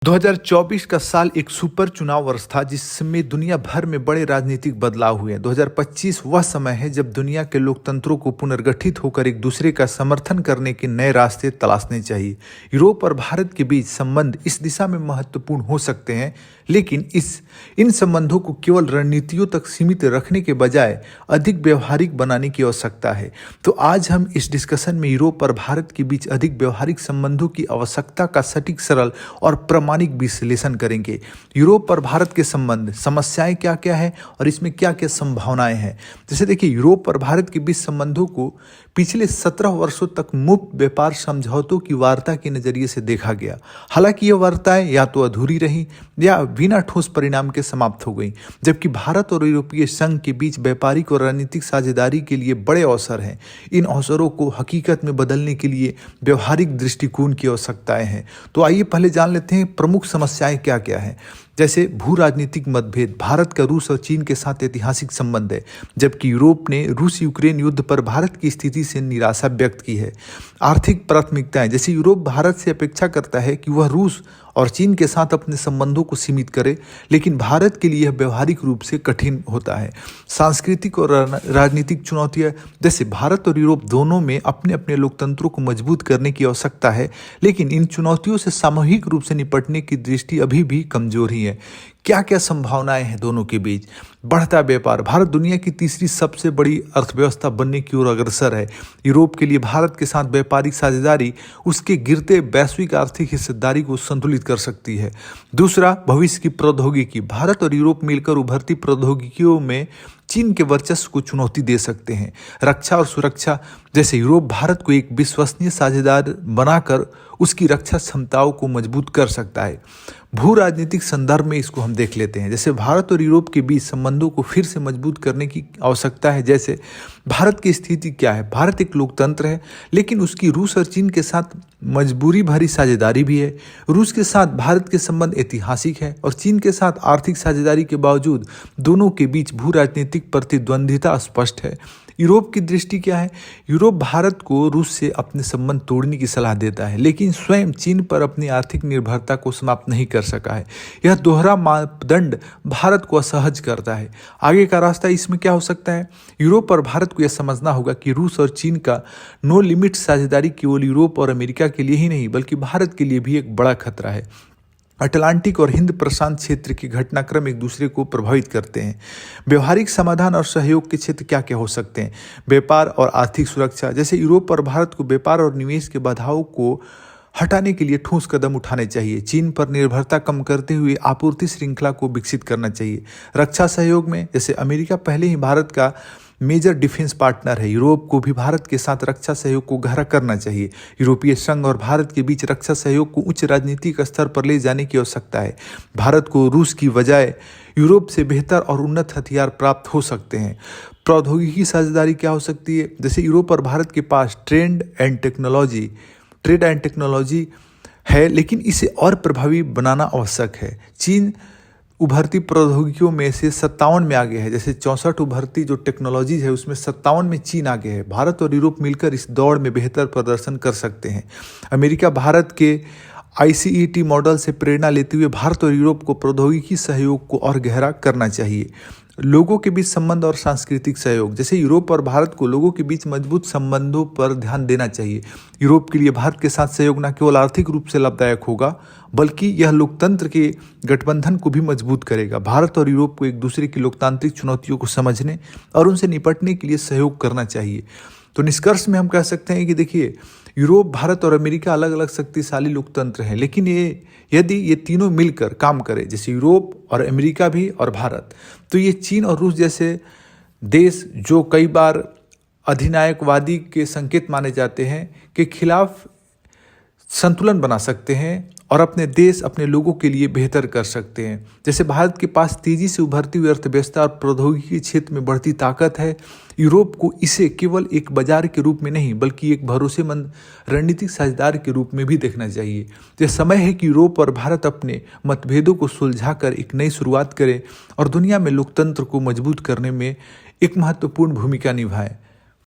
2024 का साल एक सुपर चुनाव वर्ष था जिसमें दुनिया भर में बड़े राजनीतिक बदलाव हुए। 2025 वह समय है जब दुनिया के लोकतंत्रों को पुनर्गठित होकर एक दूसरे का समर्थन करने के नए रास्ते तलाशने चाहिए। यूरोप और भारत के बीच संबंध इस दिशा में महत्वपूर्ण हो सकते हैं, लेकिन इन संबंधों को केवल रणनीतियों तक सीमित रखने के बजाय अधिक व्यवहारिक बनाने की आवश्यकता है। तो आज हम इस डिस्कशन में यूरोप और भारत के बीच अधिक व्यवहारिक संबंधों की आवश्यकता का सटीक, सरल और प्रामाणिक विश्लेषण करेंगे। यूरोप और भारत के संबंध, समस्याएं क्या क्या है और इसमें क्या क्या संभावनाएं हैं। जैसे देखिए, यूरोप और भारत के बीच संबंधों को पिछले 17 वर्षों तक मुफ्त व्यापार समझौतों की वार्ता के नजरिए से देखा गया। हालांकि यह वार्ताएं या तो अधूरी रहीं या बिना ठोस परिणाम के समाप्त हो गई, जबकि भारत और यूरोपीय संघ के बीच व्यापारिक और रणनीतिक साझेदारी के लिए बड़े अवसर हैं। इन अवसरों को हकीकत में बदलने के लिए व्यवहारिक दृष्टिकोण की आवश्यकताएं हैं। तो आइए पहले जान लेते हैं प्रमुख समस्याएं क्या क्या हैं। जैसे भू राजनीतिक मतभेद, भारत का रूस और चीन के साथ ऐतिहासिक संबंध है, जबकि यूरोप ने रूस यूक्रेन युद्ध पर भारत की स्थिति से निराशा व्यक्त की है। आर्थिक प्राथमिकताएं, जैसे यूरोप भारत से अपेक्षा करता है कि वह रूस और चीन के साथ अपने संबंधों को सीमित करे, लेकिन भारत के लिए यह व्यवहारिक रूप से कठिन होता है। सांस्कृतिक और राजनीतिक चुनौतियां, जैसे भारत और यूरोप दोनों में अपने अपने लोकतंत्रों को मजबूत करने की आवश्यकता है, लेकिन इन चुनौतियों से सामूहिक रूप से निपटने की दृष्टि अभी भी कमजोर ही है। क्या क्या संभावनाएं हैं दोनों के बीच। बढ़ता व्यापार, भारत दुनिया की तीसरी सबसे बड़ी अर्थव्यवस्था बनने की ओर अग्रसर है। यूरोप के लिए भारत के साथ व्यापारिक साझेदारी उसके गिरते वैश्विक आर्थिक हिस्सेदारी को संतुलित कर सकती है। दूसरा, भविष्य की प्रौद्योगिकी, भारत और यूरोप मिलकर उभरती प्रौद्योगिकियों में चीन के वर्चस्व को चुनौती दे सकते हैं। रक्षा और सुरक्षा, जैसे यूरोप भारत को एक विश्वसनीय साझेदार बनाकर उसकी रक्षा क्षमताओं को मजबूत कर सकता है। भू राजनीतिक संदर्भ में इसको हम देख लेते हैं। जैसे भारत और यूरोप के बीच संबंधों को फिर से मजबूत करने की आवश्यकता है। जैसे भारत की स्थिति क्या है, भारत एक लोकतंत्र है, लेकिन उसकी रूस और चीन के साथ मजबूरी भरी साझेदारी भी है। रूस के साथ भारत के संबंध ऐतिहासिक है और चीन के साथ आर्थिक साझेदारी के बावजूद दोनों के बीच भू राजनीतिक प्रतिद्वंद्विता स्पष्ट है। यूरोप की दृष्टि क्या है, यूरोप भारत को रूस से अपने संबंध तोड़ने की सलाह देता है, लेकिन स्वयं चीन पर अपनी आर्थिक निर्भरता को समाप्त नहीं कर सका है। यह दोहरा मापदंड भारत को असहज करता है। आगे का रास्ता इसमें क्या हो सकता है, यूरोप और भारत को यह समझना होगा कि रूस और चीन का नो लिमिट साझेदारी केवल यूरोप और अमेरिका के लिए ही नहीं बल्कि भारत के लिए भी एक बड़ा खतरा है। अटलांटिक और हिंद प्रशांत क्षेत्र के घटनाक्रम एक दूसरे को प्रभावित करते हैं। व्यवहारिक समाधान और सहयोग के क्षेत्र क्या क्या हो सकते हैं। व्यापार और आर्थिक सुरक्षा, जैसे यूरोप और भारत को व्यापार और निवेश के बाधाओं को हटाने के लिए ठोस कदम उठाने चाहिए। चीन पर निर्भरता कम करते हुए आपूर्ति श्रृंखला को विकसित करना चाहिए। रक्षा सहयोग में, जैसे अमेरिका पहले ही भारत का मेजर डिफेंस पार्टनर है, यूरोप को भी भारत के साथ रक्षा सहयोग को गहरा करना चाहिए। यूरोपीय संघ और भारत के बीच रक्षा सहयोग को उच्च राजनीतिक स्तर पर ले जाने की आवश्यकता है। भारत को रूस की बजाय यूरोप से बेहतर और उन्नत हथियार प्राप्त हो सकते हैं। प्रौद्योगिकी साझेदारी क्या हो सकती है, जैसे यूरोप और भारत के पास ट्रेड एंड टेक्नोलॉजी है, लेकिन इसे और प्रभावी बनाना आवश्यक है। चीन उभरती प्रौद्योगिकियों में से 57 में आगे है, जैसे 64 उभरती जो टेक्नोलॉजीज है उसमें 57 में चीन आगे है। भारत और यूरोप मिलकर इस दौड़ में बेहतर प्रदर्शन कर सकते हैं। अमेरिका भारत के ICET मॉडल से प्रेरणा लेते हुए भारत और यूरोप को प्रौद्योगिकी सहयोग को और गहरा करना चाहिए। लोगों के बीच संबंध और सांस्कृतिक सहयोग, जैसे यूरोप और भारत को लोगों के बीच मजबूत संबंधों पर ध्यान देना चाहिए। यूरोप के लिए भारत के साथ सहयोग न केवल आर्थिक रूप से लाभदायक होगा बल्कि यह लोकतंत्र के गठबंधन को भी मजबूत करेगा। भारत और यूरोप को एक दूसरे की लोकतांत्रिक चुनौतियों को समझने और उनसे निपटने के लिए सहयोग करना चाहिए। तो निष्कर्ष में हम कह सकते हैं कि देखिए, यूरोप, भारत और अमेरिका अलग अलग शक्तिशाली लोकतंत्र हैं, लेकिन यदि ये तीनों मिलकर काम करें, जैसे यूरोप और अमेरिका भी और भारत, तो ये चीन और रूस जैसे देश जो कई बार अधिनायकवादी के संकेत माने जाते हैं के खिलाफ संतुलन बना सकते हैं और अपने देश, अपने लोगों के लिए बेहतर कर सकते हैं। जैसे भारत के पास तेजी से उभरती हुई अर्थव्यवस्था और प्रौद्योगिकी क्षेत्र में बढ़ती ताकत है। यूरोप को इसे केवल एक बाजार के रूप में नहीं बल्कि एक भरोसेमंद रणनीतिक साझेदार के रूप में भी देखना चाहिए। यह समय है कि यूरोप और भारत अपने मतभेदों को सुलझाकर एक नई शुरुआत करें और दुनिया में लोकतंत्र को मजबूत करने में एक महत्वपूर्ण भूमिका निभाएं।